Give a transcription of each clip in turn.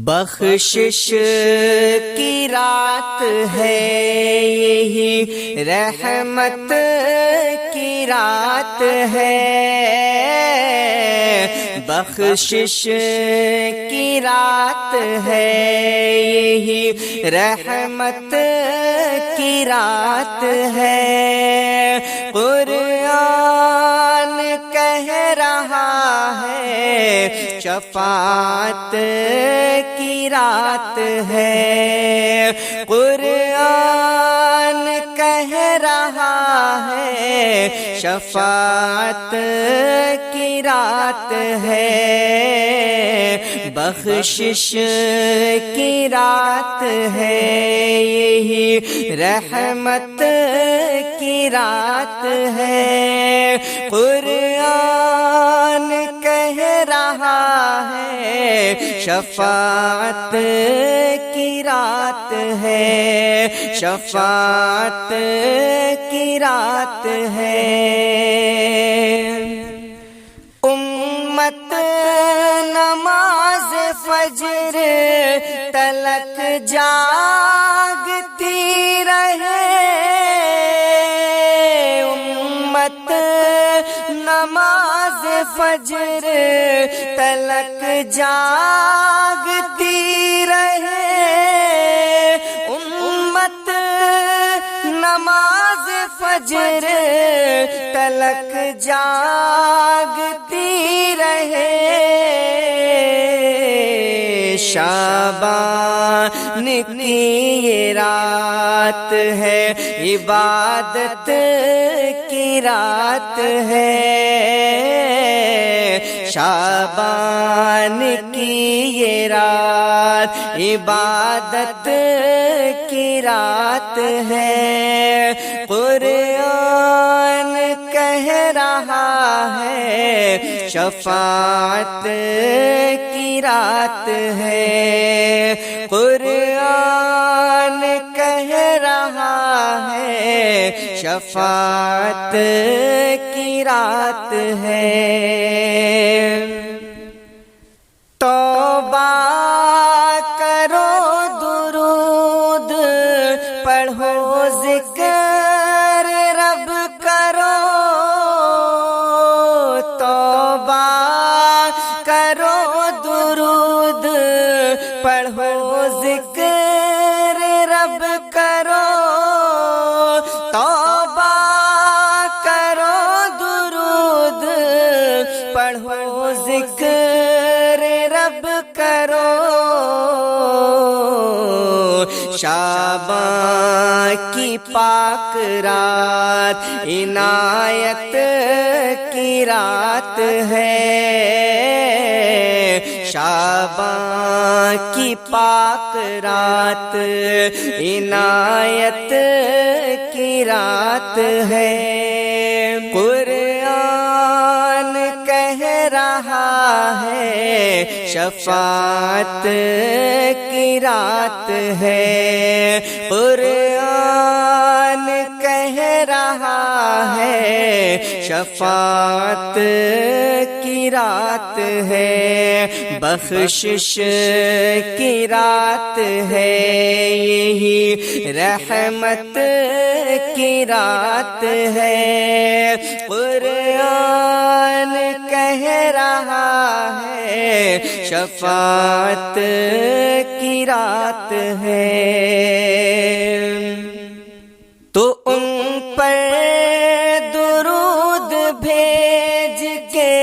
بخشش کی رات ہے یہی، رحمت کی رات ہے، بخشش کی رات ہے یہی، رحمت کی رات ہے۔ قرآن کہہ رہا ہے شفاعت کی رات ہے، قرآن کہہ رہا ہے شفاعت کی رات ہے، بخشش کی رات ہے یہی، رحمت کی رات ہے۔ قرآن کہہ رہا ہے شفاعت کی رات ہے، شفاعت کی رات ہے۔ امت نماز فجر تلک جاگتی رہے، امت نماز فجر تلک جاگتی رہے، امت نماز فجر تلک جاگتی رہے، شعبان کی یہ رات ہے، عبادت کی رات ہے، شعبان کی یہ رات عبادت کی رات ہے۔ قرآن کہہ رہا ہے شفاعت کی رات ہے، قرآن کہہ رہا ہے شفاعت کی رات ہے۔ توبہ کرو درود پڑھو ذکر رب کرو، توبہ کرو درود پڑھو ذکر رب کرو، توبہ کرو درود پڑھو ذکر رب کرو، شعبان کی پاک رات عنایت کی رات ہے، شعبان کی پاک رات عنایت کی رات ہے۔ قرآن کہہ رہا ہے شفاعت کی رات ہے، قرآن کہہ رہا ہے شفاعت کی رات ہے، بخشش کی رات ہے یہی، رحمت کی رات ہے۔ قرآن کہہ رہا ہے شفاعت کی رات ہے، تو ان پر درود بھیج کے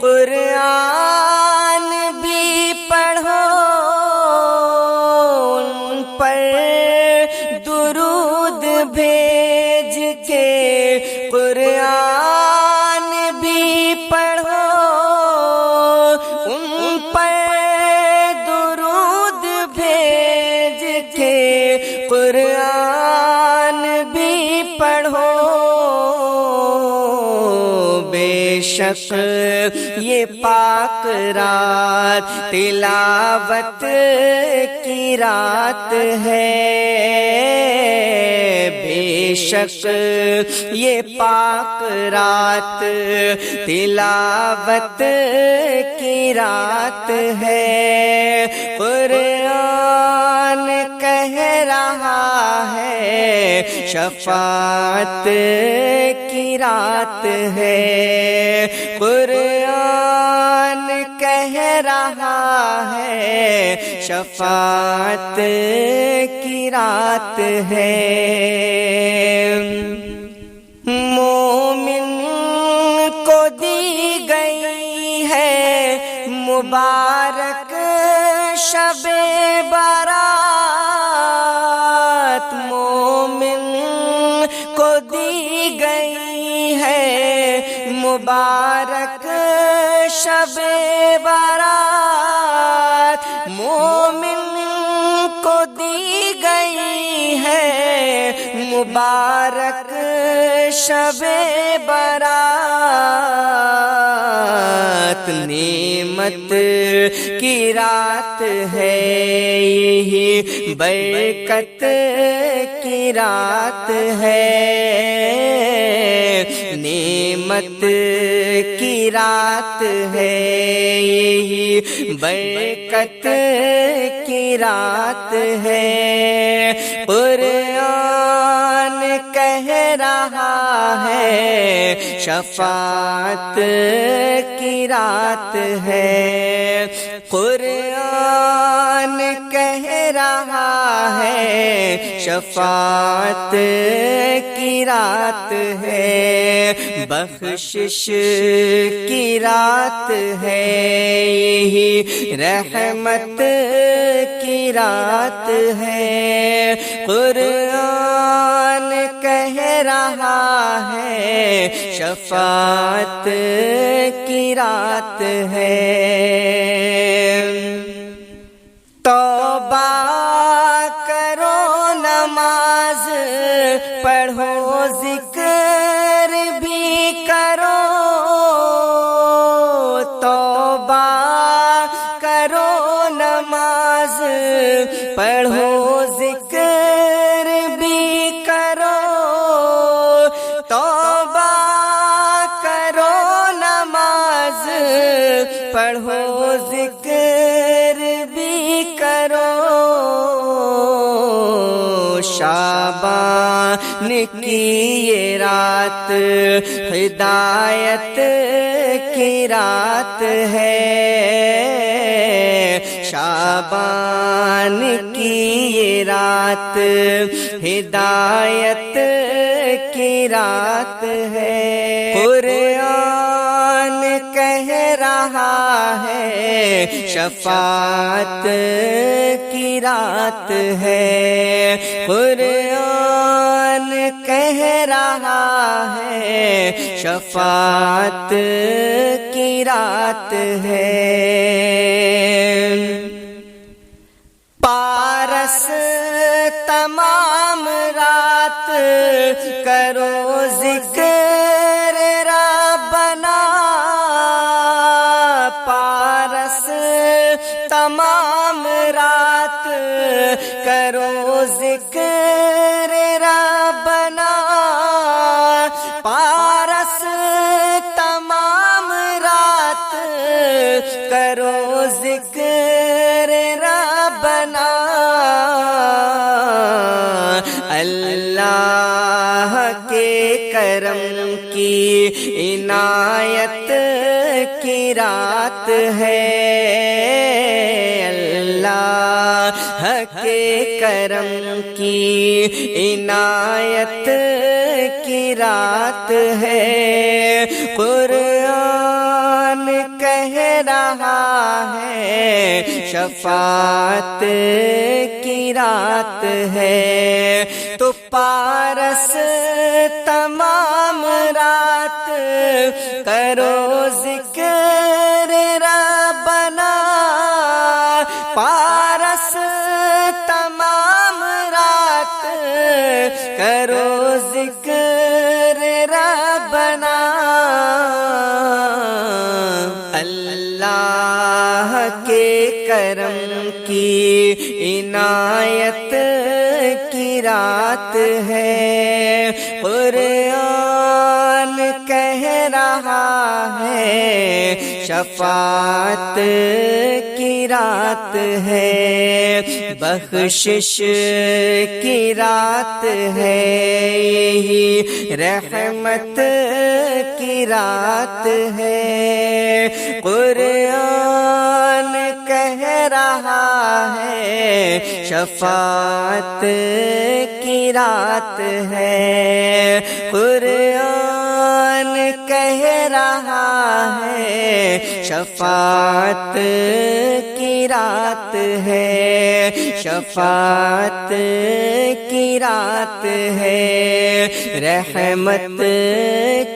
قرآن بھی پڑھو، ان پر درود بھیج کے قرآن بھی پڑھو، ان پر درود بھیج کے قرآن بھی پڑھو، بے شک یہ پاک رات تلاوت کی رات ہے، بے شک یہ پاک رات تلاوت کی رات ہے، قرآن کہہ رہا ہے شفاعت کی رات ہے، قرآن کہہ رہا ہے شفاعت کی رات ہے۔ مومن کو دی گئی ہے مبارک شب برات، مومن کو دی گئی ہے مبارک شب برات، مومن کو دی گئی ہے مبارک شب برات، نعمت کی رات ہے یہی، برکت کی رات ہے، نعمت کی رات ہے یہی، برکت کی رات ہے، قرآن کہہ رہا ہے شفاعت کی رات ہے، قرآن کہہ رہا ہے شفاعت کی رات ہے، بخشش کی رات ہے یہی، رحمت کی رات ہے، قرآن کہہ رہا ہے شفاعت کی رات ہے۔ توبہ کرو نماز پڑھو ذکر بھی کرو، توبہ کرو نماز پڑھو ذکر بھی کرو، توبہ کرو نماز پڑھو ذکر بھی کرو، شعبان کی یہ رات ہدایت کی رات ہے، شعبان کی یہ رات ہدایت کی رات ہے، قرآن کہہ رہا ہے شفاعت کی رات ہے، قرآن کہہ رہا ہے شفاعت کی رات ہے۔ پارس تمام رات کرو ذکر ربنا، پارس تمام رات کرو ذکر ربنا، پارس تمام رات کرو ذکر ربنا، اللہ کے کرم کی عنایت کی رات ہے، اللہ کے کرم کی عنایت کی رات ہے، قرآن کہہ رہا ہے شفاعت کی رات ہے، تو پارس تمام رات کرو ذکر ربنا، پارس تمام رات کرو ذکر ربنا، اللہ کے کرم کی عنایت کی رات ہے، قرآن کہہ رہا ہے شفاعت کی رات ہے، بخشش کی رات ہے، یہی رحمت کی رات ہے، قرآن کہہ رہا ہے شفاعت کی رات ہے، قرآن کہہ رہا ہے شفاعت کی رات ہے، شفاعت کی رات ہے، رحمت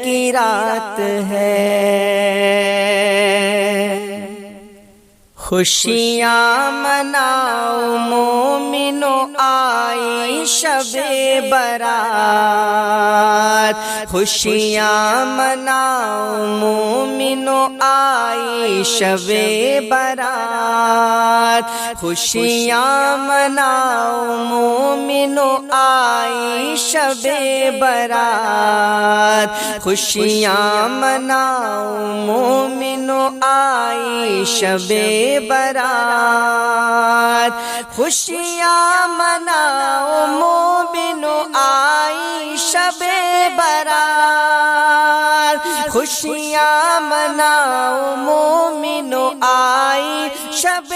کی رات ہے۔ خوشیاں مناؤ مومنو آئی شب برات، خوشیاں مناؤ مومنو آئی شب برات، خوشیاں مناؤ مومنو آئی شب برات، خوشیاں مناؤ مومنو آئی شب برات، خوشیاں مناؤ مومنو آئی شب برات، خوشیاں مناؤ مومنو آئی شب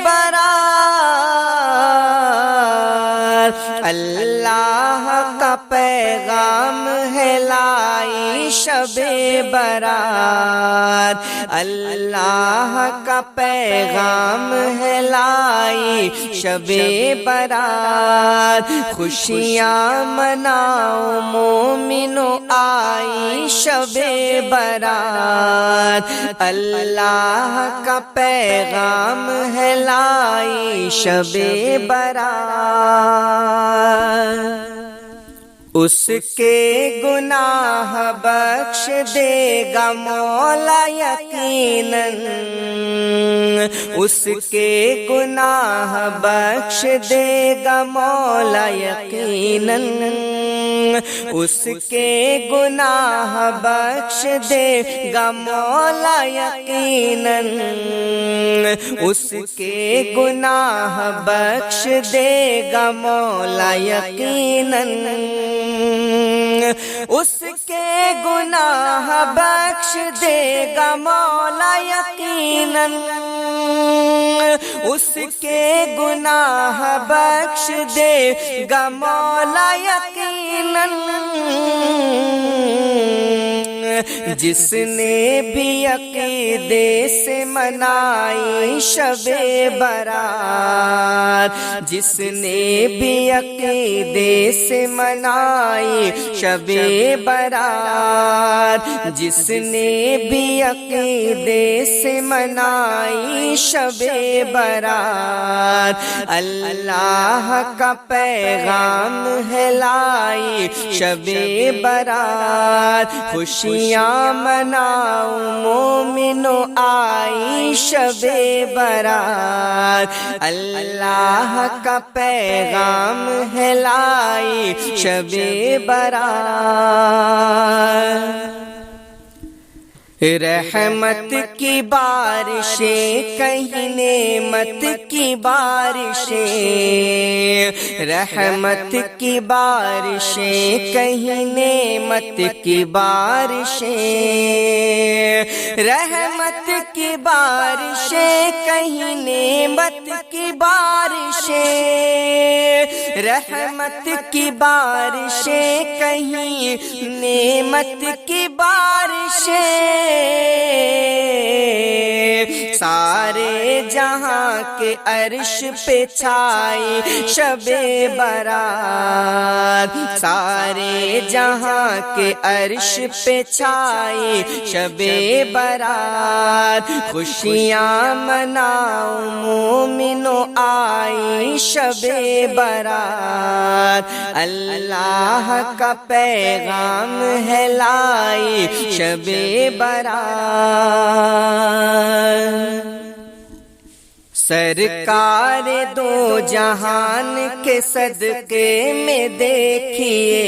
برات، اللہ کا پیغام ہے لائی شب برات، اللہ کا پیغام ہے لائی شب برات، خوشیاں مناؤ مومنو آئی شب برات، اللہ کا پیغام ہے لائی شب برات، اس کے گناہ بخش دے گا مولا یقیناً، اس کے گناہ بخش دے گا مولا یقیناً، اس کے گناہ بخش دے گا مولا یقیناً، اس کے گناہ بخش دے گا مولا یقیناً، اس کے گناہ بخش دے گا مولا یقیناً، اس کے گناہ بخش دے گا مولا یقیناً، جس نے بھی عقیدے سے منائی شب برات، جس نے بھی عقیدے سے منائی شب برات، جس نے بھی عقیدے سے منائی شب برات، اللہ کا پیغام ہے لائی شب برات، خوشیاں مناؤ مومنو آئی شب برات، اللہ کا پیغام ہے لائی شب برات، رحمت کی بارشیں کہیں نعمت کی بارشیں، رحمت کی بارشیں کہیں نعمت کی بارشیں، رحمت کی بارشیں کہیں نعمت کی بارشیں، رحمت کی بارشیں کہیں نعمت کی بارشیں، سارے جہاں کے عرش پہ چھائی شب برات، سارے جہاں کے عرش پہ چھائی شب برات، خوشیاں مناؤ مومنو آئی شب برات، اللہ کا پیغام ہے لائی شب برات، سرکار دو جہان کے صدقے میں دیکھیے،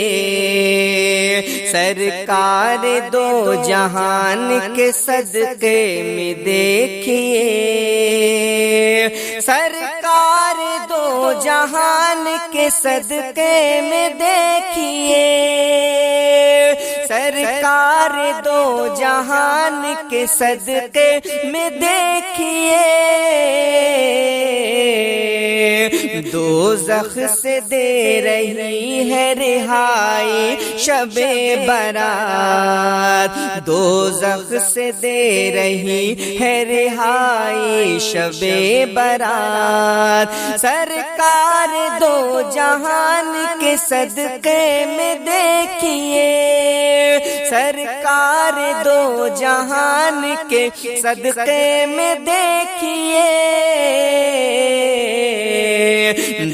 سرکار دو جہان کے صدقے میں دیکھیے، سرکار دو جہان کے صدقے میں دیکھیے، سرکار دو جہان کے صدقے میں دیکھیے، دوزخ سے دے رہی ہے رہائی شب برات، دوزخ سے دے رہی ہے رہائی شب برات، سرکار دو جہان کے صدقے میں دیکھیے، سرکار دو جہان کے صدقے میں دیکھیے،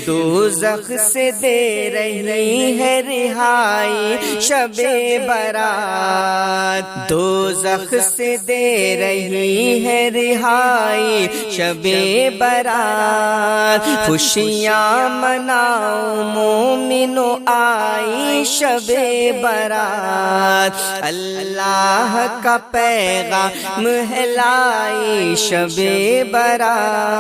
دوزخ سے دے رہی ہے رہائی شب برات، دوزخ سے دے رہی ہے رہائی شب برات، خوشیاں مناؤ مومنو آئی شب برات، اللہ کا پیغام ہے لائی شب برات،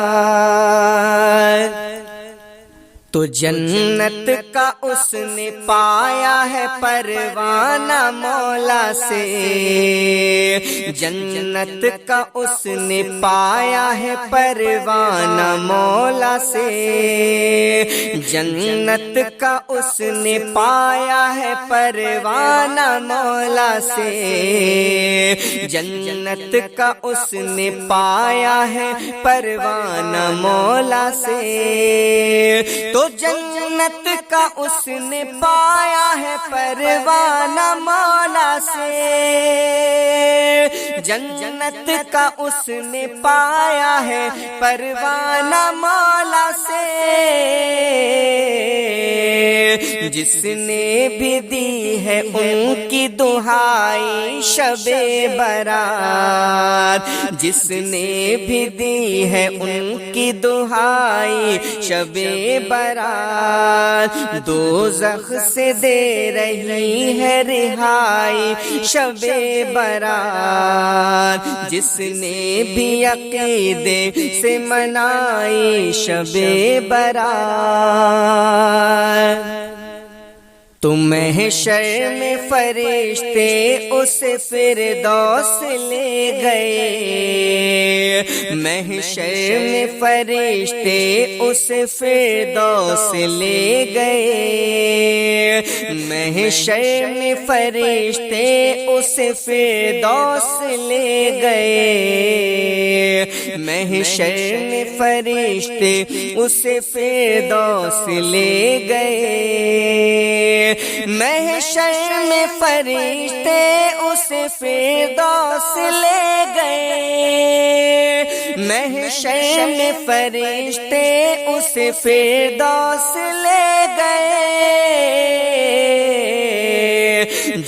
تو جنت کا اس نے پایا ہے پروانہ مولا سے، جنت کا اس نے پایا ہے پروانہ مولا سے، جنت کا اس نے پایا ہے پروانہ مولا سے، جنت کا اس نے پایا ہے پروانہ مولا سے، تو جنت کا اس نے پایا ہے پروانہ مولا سے، جنت کا اس نے پایا ہے پروانہ مولا سے، جس نے بھی دی ہے ان کی دہائی شب برات، جس نے بھی دی ہے ان کی دہائی شب برات، دوزخ سے دے رہی ہے رہائی شب برات، جس نے بھی عقیدے سے منائی شب برات، تو محشر میں فرشتے اسے فردوس لے گئے، محشر میں فرشتے اسے فردوس لے گئے، محشر میں فرشتے اسے فردوس لے گئے، محشر میں فرشتے اسے فردوس لے گئے، محشر میں فرشتے اسے فردوس لے گئے، محشر میں فرشتے اسے فردوس لے گئے،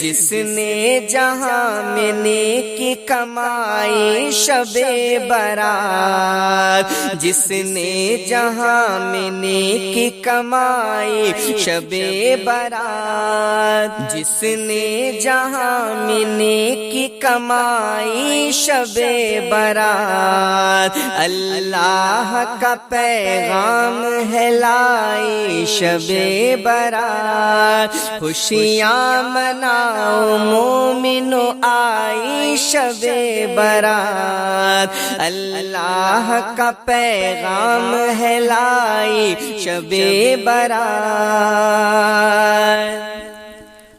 جس نے جہاں میں نیکی کمائی شب برات، جس نے جہاں میں نیکی کمائی شب برات، جس نے جہاں میں نیکی کمائی شب برات، اللہ کا پیغام ہے لائی شب برات، خوشیاں مناؤ مومنو آئی شب برات، اللہ کا پیغام ہے لائی شب برات،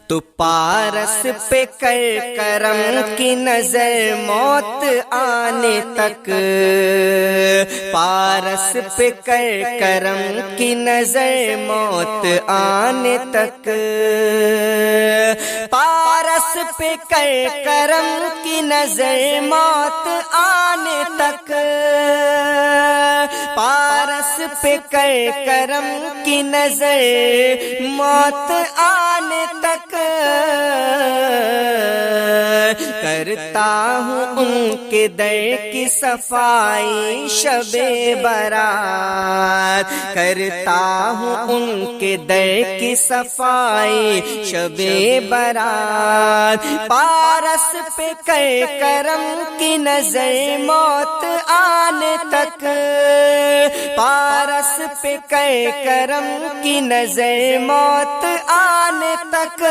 تو پارس پہ کر کرم کی نظر موت آنے تک، پارس پہ کر کرم کی نظر موت آنے تک، پارس پہ کر کرم کی نظر موت آنے تک، پارس پہ کر کرم کی نظر موت آنے تک، کرتا ہوں ان کے در کی صفائی شب برات، کرتا ہوں ان کے در کی صفائی شب برات، پارس پہ کر کرم کی نظر موت آنے تک، پارس پہ کر کرم کی نظر موت آنے تک،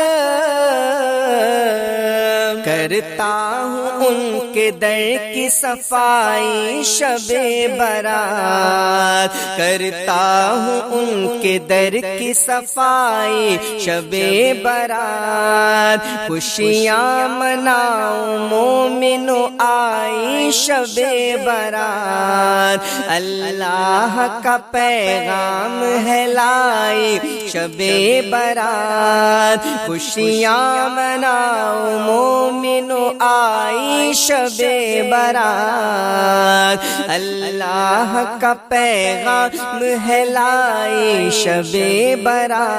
کرتا ہوں ان کے در کی صفائی شب برات، کرتا ہوں ان کے در کی صفائی شب برات، خوشیاں مناؤں مومنو آئی شب برات، اللہ کا پیغام ہے لائی شب برات، خوشیاں مناؤ مومنو آئی شب برات، اللہ کا پیغام ہے لائی شب برات۔